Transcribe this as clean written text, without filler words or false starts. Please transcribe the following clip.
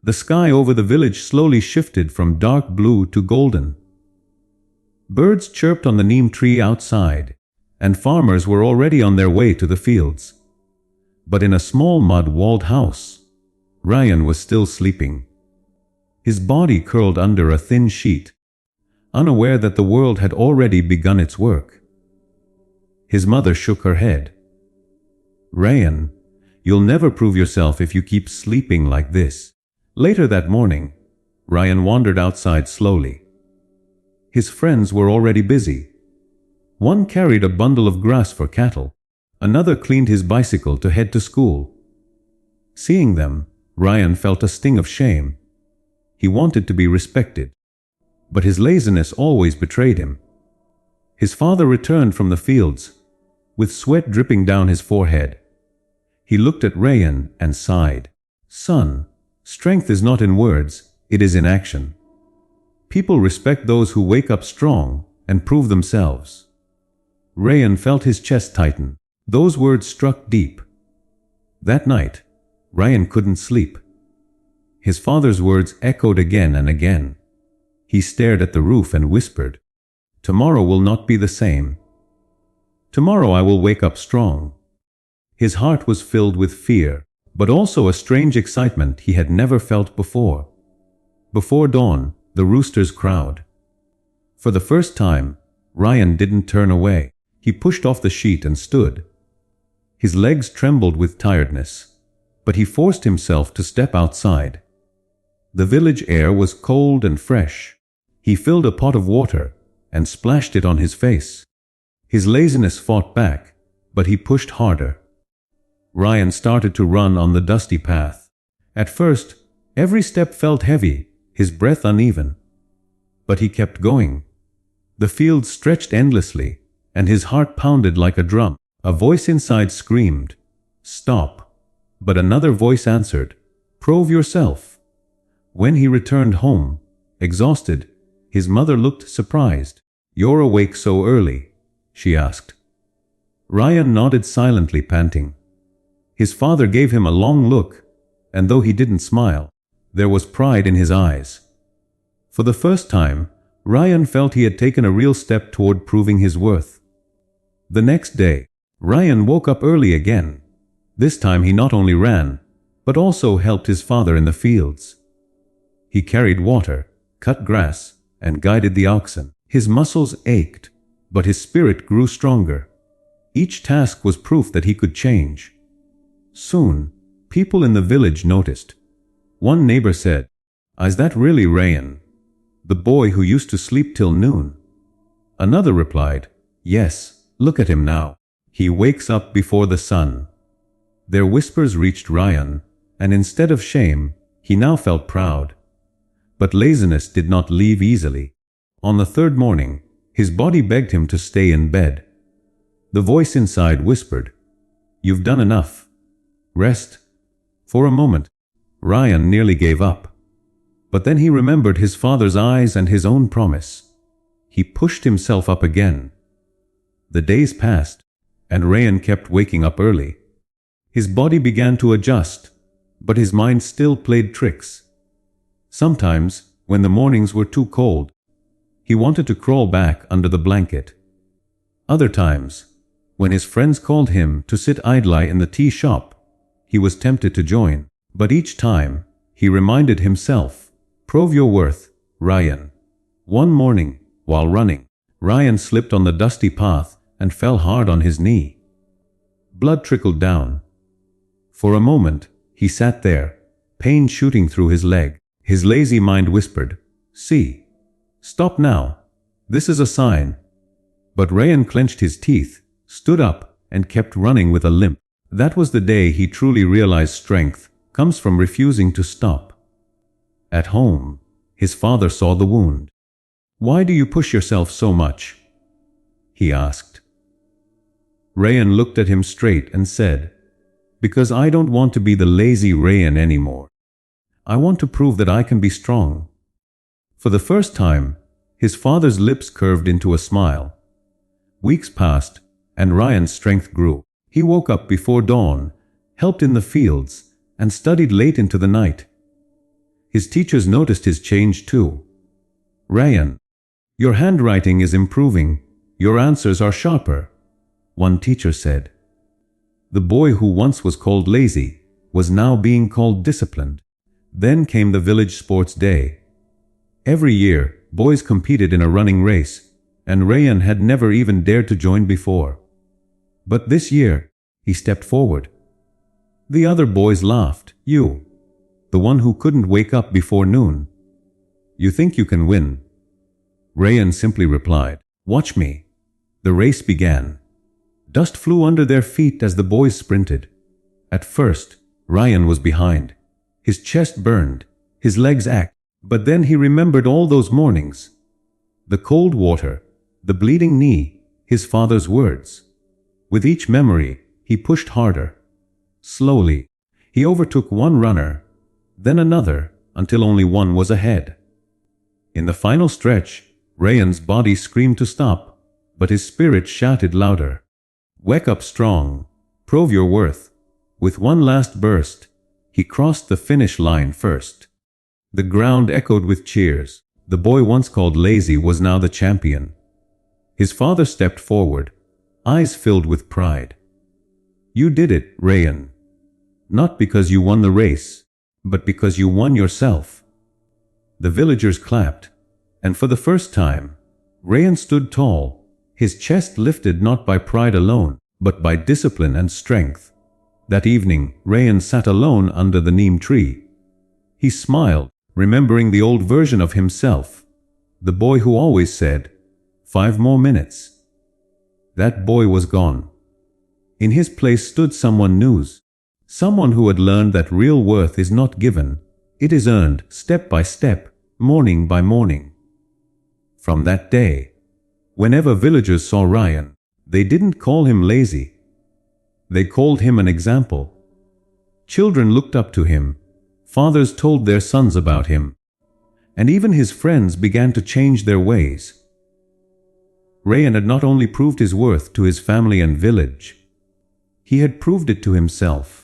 The sky over the village slowly shifted from dark blue to golden. Birds chirped on the neem tree outside, and farmers were already on their way to the fields. But in a small mud-walled house, Ryan was still sleeping. His body curled under a thin sheet, unaware that the world had already begun its work. His mother shook her head. "Ryan, you'll never prove yourself if you keep sleeping like this." Later that morning, Ryan wandered outside slowly. His friends were already busy. One carried a bundle of grass for cattle. Another cleaned his bicycle to head to school. Seeing them, Ryan felt a sting of shame. He wanted to be respected, but his laziness always betrayed him. His father returned from the fields, with sweat dripping down his forehead. He looked at Ryan and sighed. "Son, strength is not in words, it is in action. People respect those who wake up strong and prove themselves." Ryan felt his chest tighten. Those words struck deep. That night, Ryan couldn't sleep. His father's words echoed again and again. He stared at the roof and whispered, "Tomorrow will not be the same. Tomorrow I will wake up strong." His heart was filled with fear, but also a strange excitement he had never felt before. Before dawn, the roosters crowed. For the first time, Ryan didn't turn away. He pushed off the sheet and stood. His legs trembled with tiredness, but he forced himself to step outside. The village air was cold and fresh. He filled a pot of water and splashed it on his face. His laziness fought back, but he pushed harder. Ryan started to run on the dusty path. At first, every step felt heavy, his breath uneven. But he kept going. The fields stretched endlessly, and his heart pounded like a drum. A voice inside screamed, "Stop!" But another voice answered, "Prove yourself." When he returned home, exhausted, his mother looked surprised. "You're awake so early?" she asked. Ryan nodded silently, panting. His father gave him a long look, and though he didn't smile, there was pride in his eyes. For the first time, Ryan felt he had taken a real step toward proving his worth. The next day, Ryan woke up early again. This time he not only ran, but also helped his father in the fields. He carried water, cut grass, and guided the oxen. His muscles ached, but his spirit grew stronger. Each task was proof that he could change. Soon, people in the village noticed. One neighbor said, "Is that really Ryan, the boy who used to sleep till noon?" Another replied, "Yes, look at him now. He wakes up before the sun." Their whispers reached Ryan, and instead of shame, he now felt proud. But laziness did not leave easily. On the third morning, his body begged him to stay in bed. The voice inside whispered, "You've done enough. Rest." For a moment, Ryan nearly gave up. But then he remembered his father's eyes and his own promise. He pushed himself up again. The days passed, and Ryan kept waking up early. His body began to adjust, but his mind still played tricks. Sometimes, when the mornings were too cold, he wanted to crawl back under the blanket. Other times, when his friends called him to sit idly in the tea shop, he was tempted to join. But each time, he reminded himself, "Prove your worth, Ryan." One morning, while running, Ryan slipped on the dusty path and fell hard on his knee. Blood trickled down. For a moment, he sat there, pain shooting through his leg. His lazy mind whispered, "See, stop now. This is a sign." But Ryan clenched his teeth, stood up, and kept running with a limp. That was the day he truly realized strength comes from refusing to stop. At home, his father saw the wound. "Why do you push yourself so much?" he asked. Ryan looked at him straight and said, "Because I don't want to be the lazy Ryan anymore. I want to prove that I can be strong." For the first time, his father's lips curved into a smile. Weeks passed, and Ryan's strength grew. He woke up before dawn, helped in the fields, and studied late into the night. His teachers noticed his change too. "Ryan, your handwriting is improving. Your answers are sharper," one teacher said. The boy who once was called lazy was now being called disciplined. Then came the village sports day. Every year, boys competed in a running race, and Ryan had never even dared to join before. But this year, he stepped forward. The other boys laughed. "You, the one who couldn't wake up before noon. You think you can win?" Ryan simply replied, "Watch me." The race began. Dust flew under their feet as the boys sprinted. At first, Ryan was behind. His chest burned, his legs ached, but then he remembered all those mornings. The cold water, the bleeding knee, his father's words. With each memory, he pushed harder. Slowly, he overtook one runner, then another, until only one was ahead. In the final stretch, Ryan's body screamed to stop, but his spirit shouted louder. "Wake up strong. Prove your worth." With one last burst, he crossed the finish line first. The ground echoed with cheers. The boy once called lazy was now the champion. His father stepped forward, eyes filled with pride. "You did it, Ryan. Not because you won the race, but because you won yourself." The villagers clapped, and for the first time, Ryan stood tall, his chest lifted not by pride alone, but by discipline and strength. That evening, Ryan sat alone under the neem tree. He smiled, remembering the old version of himself, the boy who always said, "5 more minutes." That boy was gone. In his place stood someone new, someone who had learned that real worth is not given, it is earned step by step, morning by morning. From that day, whenever villagers saw Ryan, they didn't call him lazy. They called him an example. Children looked up to him, fathers told their sons about him, and even his friends began to change their ways. Ryan had not only proved his worth to his family and village, he had proved it to himself.